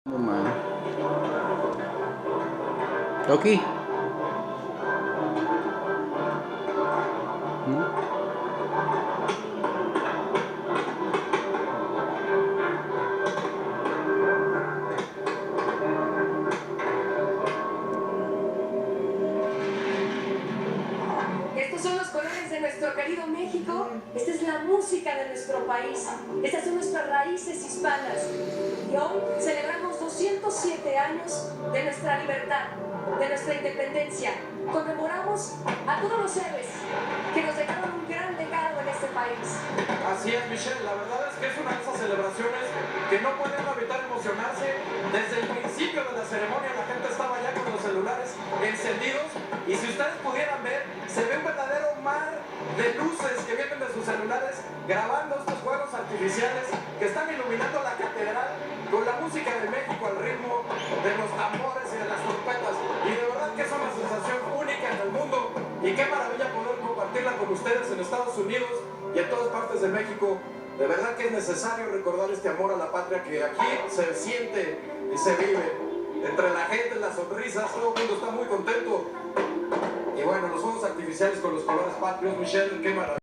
Mal. Loki. ¿No? Estos son los colores de nuestro querido México. Esta es la música de nuestro país. Estas son nuestras raíces hispanas. Y hoy celebramos 207 años de nuestra libertad, de nuestra independencia. Conmemoramos a todos los héroes que nos dejaron un gran legado en este país. Así es, Michelle. La verdad es que es una de esas celebraciones que no pueden evitar emocionarse. Desde el principio de la ceremonia la gente estaba ya con los celulares encendidos. Y si ustedes pudieran ver, se ve un verdadero mar de luces que vienen de sus celulares grabando estos juegos artificiales que están iluminando la catedral con la música de México al ritmo de los tambores y de las trompetas. Y de verdad que es una sensación única en el mundo. Y qué maravilla poder compartirla con ustedes en Estados Unidos y en todas partes de México. De verdad que es necesario recordar este amor a la patria que aquí se siente y se vive. Entre la gente, las sonrisas, todo el mundo está muy contento. Y bueno, los fuegos artificiales con los colores patrios, Michelle, qué maravilla.